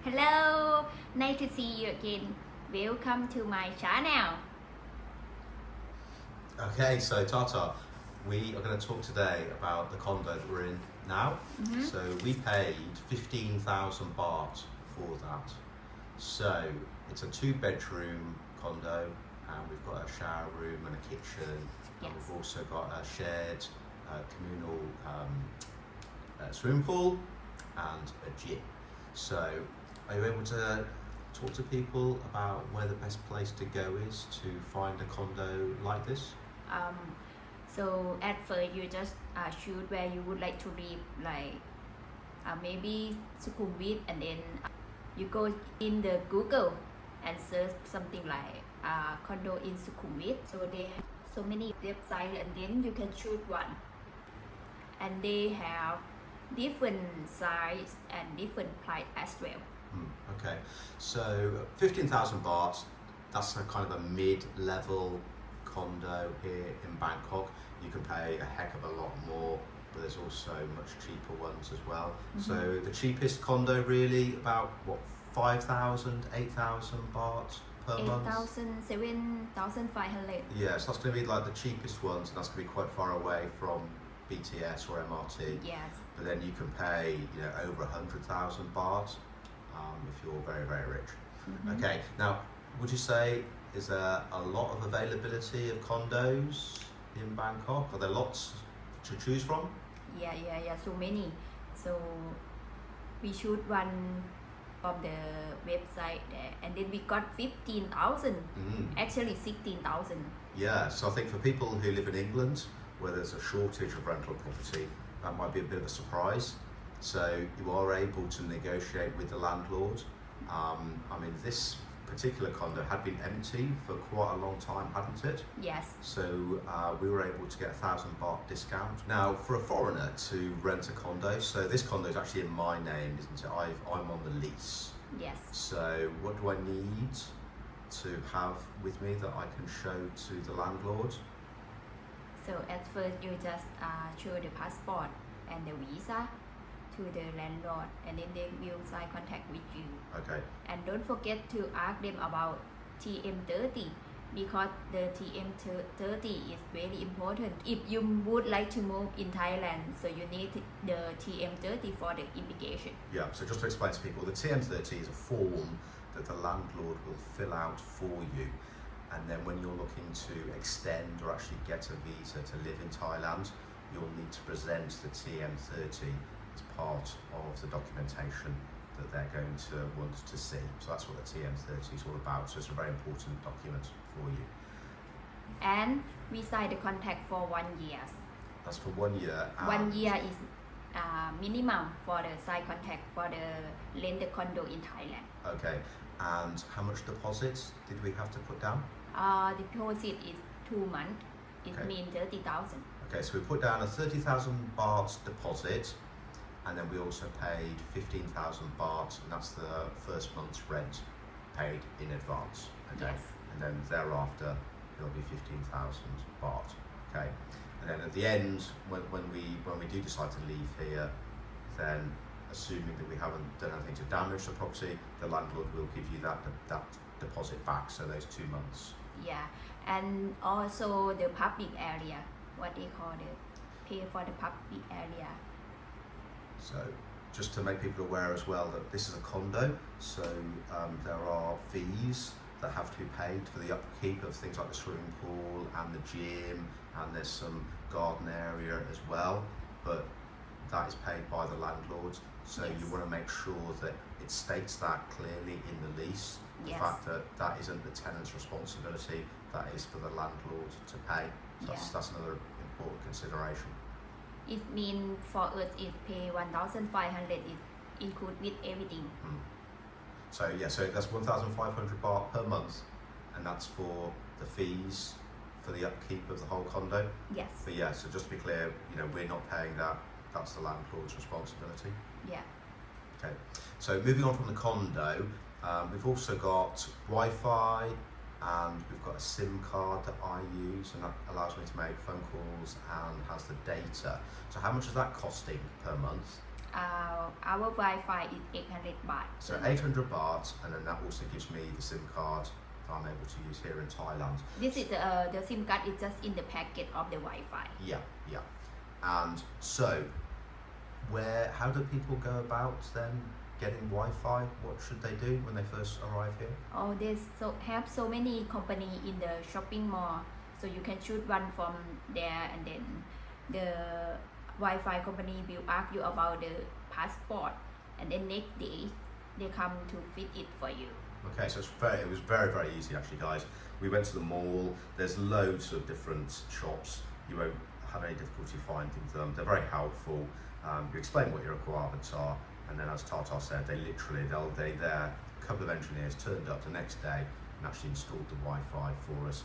Hello, nice to see you again. Welcome to my channel. Okay, so Tata, we are going to talk today about the condo that we're in now. So we paid 15,000 baht for that. So it's a 2-bedroom condo, and we've got a shower room and a kitchen. Yes. And we've also got a shared communal swimming pool and a gym. So are you able to talk to people about where the best place to go is to find a condo like this? So at first you just choose where you would like to live, like maybe Sukhumvit, and then you go in the Google and search something like condo in Sukhumvit. So they have so many websites, and then you can choose one. And they have different size and different price as well. Okay, so 15,000 baht, that's a kind of a mid-level condo here in Bangkok. You can pay a heck of a lot more, but there's also much cheaper ones as well. So the cheapest condo really about what, 5,000, 8,000 baht per month? 8,000, 7,500. Yeah, so that's going to be like the cheapest ones, and that's going to be quite far away from BTS or MRT. Yes. But then you can pay, over 100,000 baht if you're very, very rich. Okay, now would you say, is there a lot of availability of condos in Bangkok? Are there lots to choose from? Yeah, so many. So we shoot one from the website there, and then we got 15,000, actually 16,000. Yeah, so I think for people who live in England, where there's a shortage of rental property, that might be a bit of a surprise. So you are able to negotiate with the landlord. I mean, this particular condo had been empty for quite a long time, hadn't it? Yes. So we were able to get 1,000 baht discount. Now, for a foreigner to rent a condo, so this condo is actually in my name, isn't it? I'm on the lease. Yes. So what do I need to have with me that I can show to the landlord? So at first you just show the passport and the visa to the landlord, and then they will sign contract with you. Okay. And don't forget to ask them about TM30, because the TM30 is very important. If you would like to move in Thailand, so you need the TM30 for the immigration. Yeah, so just to explain to people, the TM30 is a form that the landlord will fill out for you. And then when you're looking to extend or actually get a visa to live in Thailand, you'll need to present the TM30 as part of the documentation that they're going to want to see. So that's what the TM30 is all about. So it's a very important document for you. And we sign the contract for 1 year. That's for 1 year. 1 year is minimum for the sign contract for the rent the condo in Thailand. Okay, and how much deposit did we have to put down? Deposit is 2 months. It Okay. means 30,000. Okay, so we put down a 30,000 baht deposit, and then we also paid 15,000 baht, and that's the first month's rent paid in advance. Okay, Yes. and then thereafter it'll be 15,000 baht. Okay, and then at the end, when we do decide to leave here, then assuming that we haven't done anything to damage the property, the landlord will give you that deposit back. So those 2 months. Yeah, and also the public area, what they call the pay for the public area. So just to make people aware as well that this is a condo, so there are fees that have to be paid for the upkeep of things like the swimming pool and the gym, and there's some garden area as well, but that is paid by the landlord. So Yes. you want to make sure that it states that clearly in the lease, the Yes. fact that that isn't the tenant's responsibility, that is for the landlord to pay. So that's another important consideration. It means for us it pay 1,500, it include with everything. So yeah, so that's 1,500 baht per month, and that's for the fees for the upkeep of the whole condo. Yes. But yeah, so just to be clear, we're not paying that. That's the landlord's responsibility. Yeah. Okay. So moving on from the condo, we've also got Wi-Fi, and we've got a SIM card that I use, and that allows me to make phone calls and has the data. So how much is that costing per month? Our Wi-Fi is 800 baht. So 800 baht, and then that also gives me the SIM card that I'm able to use here in Thailand. This is the SIM card is just in the packet of the Wi-Fi. Yeah. And so, how do people go about then getting Wi-Fi? What should they do when they first arrive here? Oh, there's have so many company in the shopping mall, so you can choose one from there, and then the Wi-Fi company will ask you about the passport, and then next day they come to fit it for you. Okay, so it was very, very easy actually, guys. We went to the mall. There's loads of different shops. You won't have any difficulty finding them. They're very helpful. You explain what your requirements are, and then as Tata said, they there, a couple of engineers turned up the next day and actually installed the Wi-Fi for us.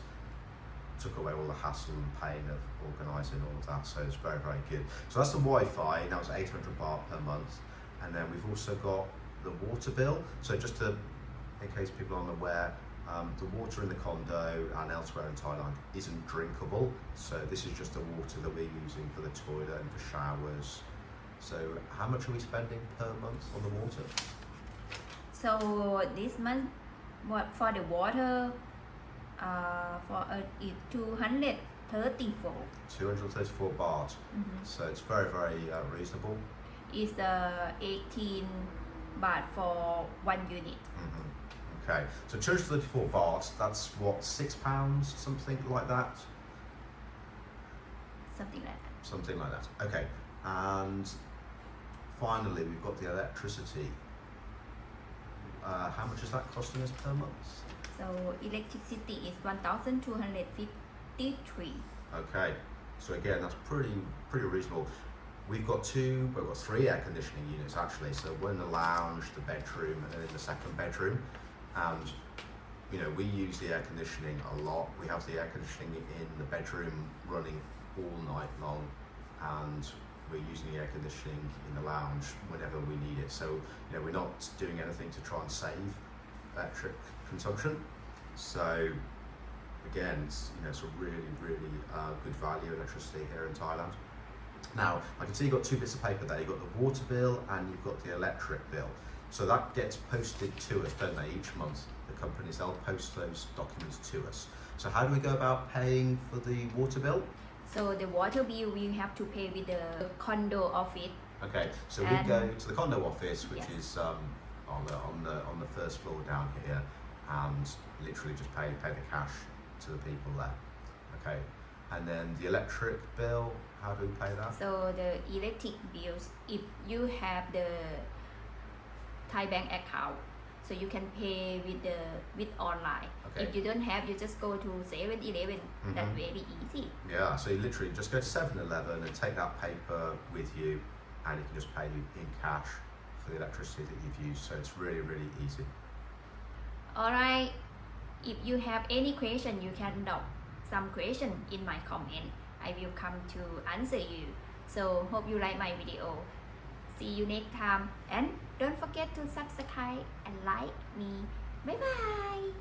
Took away all the hassle and pain of organising all of that, so it's very, very good. So that's the Wi-Fi. That was 800 baht per month, and then we've also got the water bill. So just to, in case people aren't aware, the water in the condo and elsewhere in Thailand isn't drinkable. So this is just the water that we're using for the toilet and for showers. So how much are we spending per month on the water? So this month, for the water, is 234. 234 baht. So it's very, very reasonable. It's 18 baht for 1 unit. Okay, so 234 baht, that's what, £6, something like that? Something like that. Something like that. Okay, and finally we've got the electricity. How much is that costing us per month? So electricity is 1,253. Okay, so again that's pretty reasonable. We've got 3 air conditioning units actually. So one in the lounge, the bedroom, and then in the second bedroom. And you know, we use the air conditioning a lot. We have the air conditioning in the bedroom running all night long, and we're using the air conditioning in the lounge whenever we need it. So you know, we're not doing anything to try and save electric consumption. So again, it's a really good value electricity here in Thailand. Now I can see you've got 2 bits of paper there. You've got the water bill and you've got the electric bill. So that gets posted to us, don't they, each month? The companies, they'll post those documents to us. So how do we go about paying for the water bill? So the water bill we have to pay with the condo office. Okay, so we go to the condo office, which Yes. is on the first floor down here, and literally just pay the cash to the people there. Okay, and then the electric bill, how do we pay that? So the electric bills, if you have the Thai bank account, so you can pay with online. Okay. If you don't have, you just go to 7-Eleven. That's very easy. Yeah, so you literally just go to 7-Eleven and take that paper with you, and you can just pay in cash for the electricity that you've used. So it's really easy. Alright, if you have any question, you can drop some question in my comment. I will come to answer you. So hope you like my video. See you next time, and don't forget to subscribe and like me. Bye bye.